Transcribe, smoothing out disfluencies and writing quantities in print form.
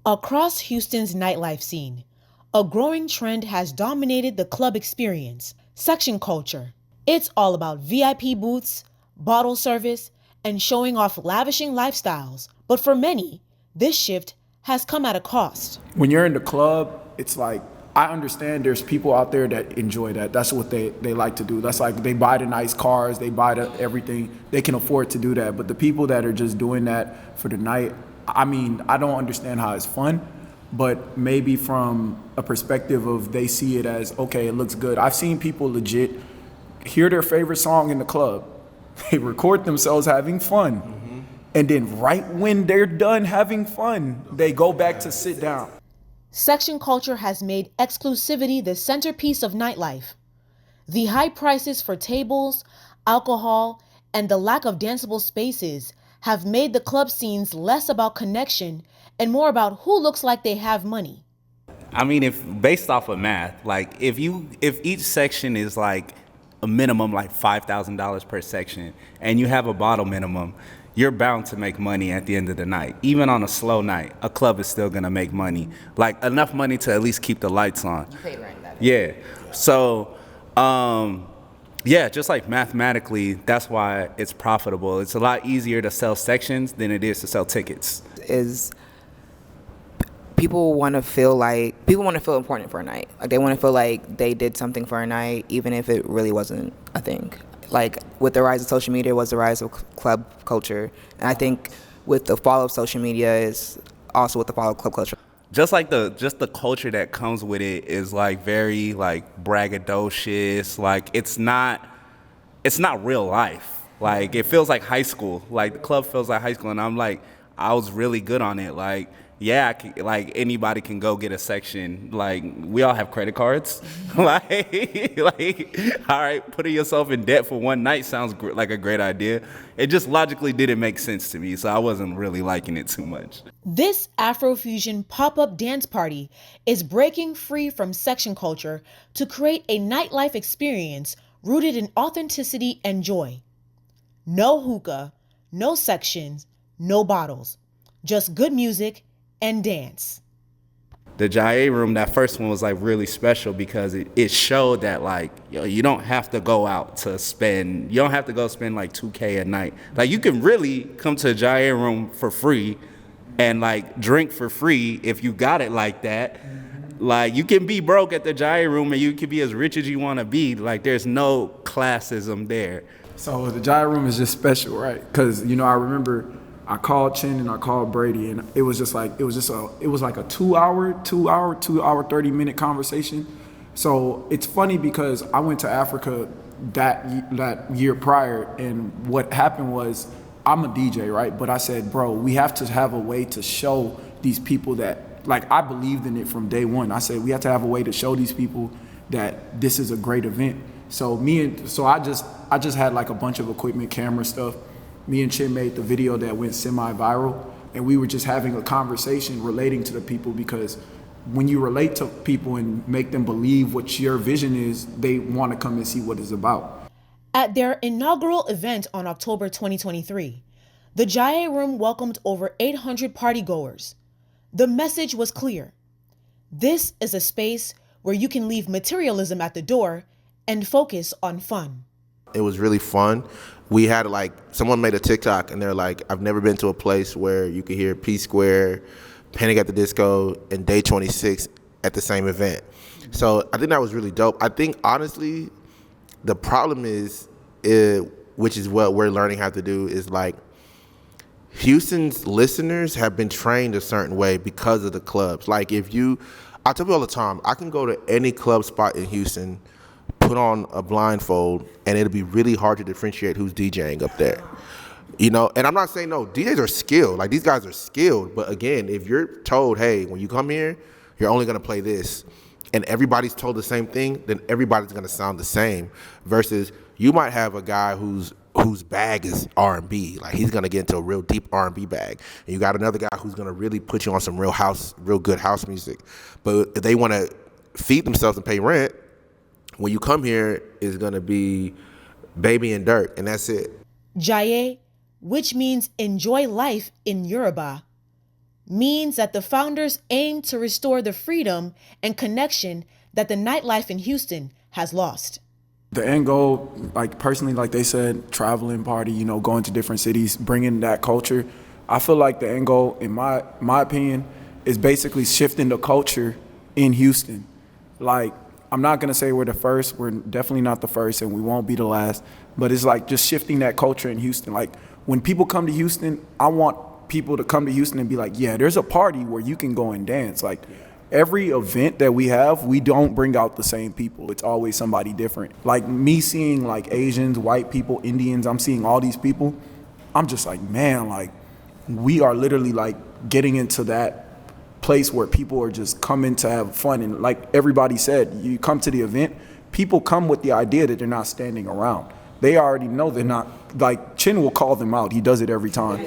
Across Houston's nightlife scene, a growing trend has dominated the club experience: section culture. It's all about VIP booths, bottle service, and showing off lavishing lifestyles. But for many, this shift has come at a cost. When you're in the club, it's like, I understand there's people out there that enjoy that. That's what they like to do. That's like they buy the nice cars, they buy the everything. They can afford to do that. But the people that are just doing that for the night, I mean, I don't understand how it's fun, but maybe from a perspective of they see it as, okay, it looks good. I've seen people legit hear their favorite song in the club. They record themselves having fun. And then right when they're done having fun, they go back to sit down. Section culture has made exclusivity the centerpiece of nightlife. The high prices for tables, alcohol, and the lack of danceable spaces have made the club scenes less about connection and more about who looks like they have money. I mean, if based off of math, like if each section is like a minimum like $5,000 per section, and you have a bottle minimum, you're bound to make money at the end of the night. Even on a slow night, a club is still gonna make money, like enough money to at least keep the lights on. You paid rent that. Yeah. So, yeah, just like mathematically, that's why it's profitable. It's a lot easier to sell sections than it is to sell tickets. Is people want to feel important for a night. Like they want to feel like they did something for a night, even if it really wasn't a thing. Like with the rise of social media was the rise of club culture, and I think with the fall of social media is also with the fall of club culture. Just like the culture that comes with it is like very like braggadocious. Like it's not real life. Like it feels like high school. Like the club feels like high school, and I'm like, I was really good on it. Like, yeah, like anybody can go get a section. Like we all have credit cards. like, all right, putting yourself in debt for one night sounds like a great idea. It just logically didn't make sense to me, so I wasn't really liking it too much. This Afrofusion pop-up dance party is breaking free from section culture to create a nightlife experience rooted in authenticity and joy. No hookah, no sections, no bottles, just good music and dance. The Jaye room, that first one was like really special because it showed that like, yo, you don't have to go out to spend, you don't have to go spend like $2K a night. Like you can really come to a Jaye room for free and like drink for free if you got it like that. Like you can be broke at the Jaye room and you can be as rich as you want to be. Like there's no classism there. So the Jaye room is just special, right? Because, you know, I remember I called Chin and I called Brady, and it was like a 2 hour, 30-minute conversation. So it's funny because I went to Africa that year prior, and what happened was I'm a DJ, right? But I said, bro, we have to have a way to show these people that, like, I believed in it from day one. I said we have to have a way to show these people that this is a great event. So I just had like a bunch of equipment, camera stuff. Me and Chin made the video that went semi-viral, and we were just having a conversation relating to the people, because when you relate to people and make them believe what your vision is, they want to come and see what it's about. At their inaugural event on October 2023, the Jaye Room welcomed over 800 partygoers. The message was clear. This is a space where you can leave materialism at the door and focus on fun. It was really fun. We had like, someone made a TikTok and they're like, I've never been to a place where you could hear P Square, Panic at the Disco, and Day 26 at the same event. So I think that was really dope. I think honestly, the problem is, which is what we're learning how to do, is like, Houston's listeners have been trained a certain way because of the clubs. Like I tell people all the time, I can go to any club spot in Houston, put on a blindfold, and it'll be really hard to differentiate who's DJing up there. You know, and I'm not saying no, DJs are skilled. Like these guys are skilled, but again, if you're told, hey, when you come here, you're only gonna play this, and everybody's told the same thing, then everybody's gonna sound the same. Versus you might have a guy whose bag is R&B, like he's gonna get into a real deep R&B bag, and you got another guy who's gonna really put you on some real good house music. But if they wanna feed themselves and pay rent, when you come here, it's gonna be Baby and Dirt, and that's it. Jaye, which means enjoy life in Yoruba, means that the founders aim to restore the freedom and connection that the nightlife in Houston has lost. The end goal, like personally, like they said, traveling, party, you know, going to different cities, bringing that culture. I feel like the end goal, in my opinion, is basically shifting the culture in Houston. Like, I'm not gonna say we're the first, we're definitely not the first, and we won't be the last, but it's like just shifting that culture in Houston. Like, when people come to Houston, I want people to come to Houston and be like, yeah, there's a party where you can go and dance. Like, every event that we have, we don't bring out the same people. It's always somebody different. Like, me seeing like Asians, white people, Indians, I'm seeing all these people, I'm just like, man, like, we are literally like getting into that place where people are just coming to have fun. And like everybody said, you come to the event, people come with the idea that they're not standing around. They already know they're not, like, Chin will call them out. He does it every time.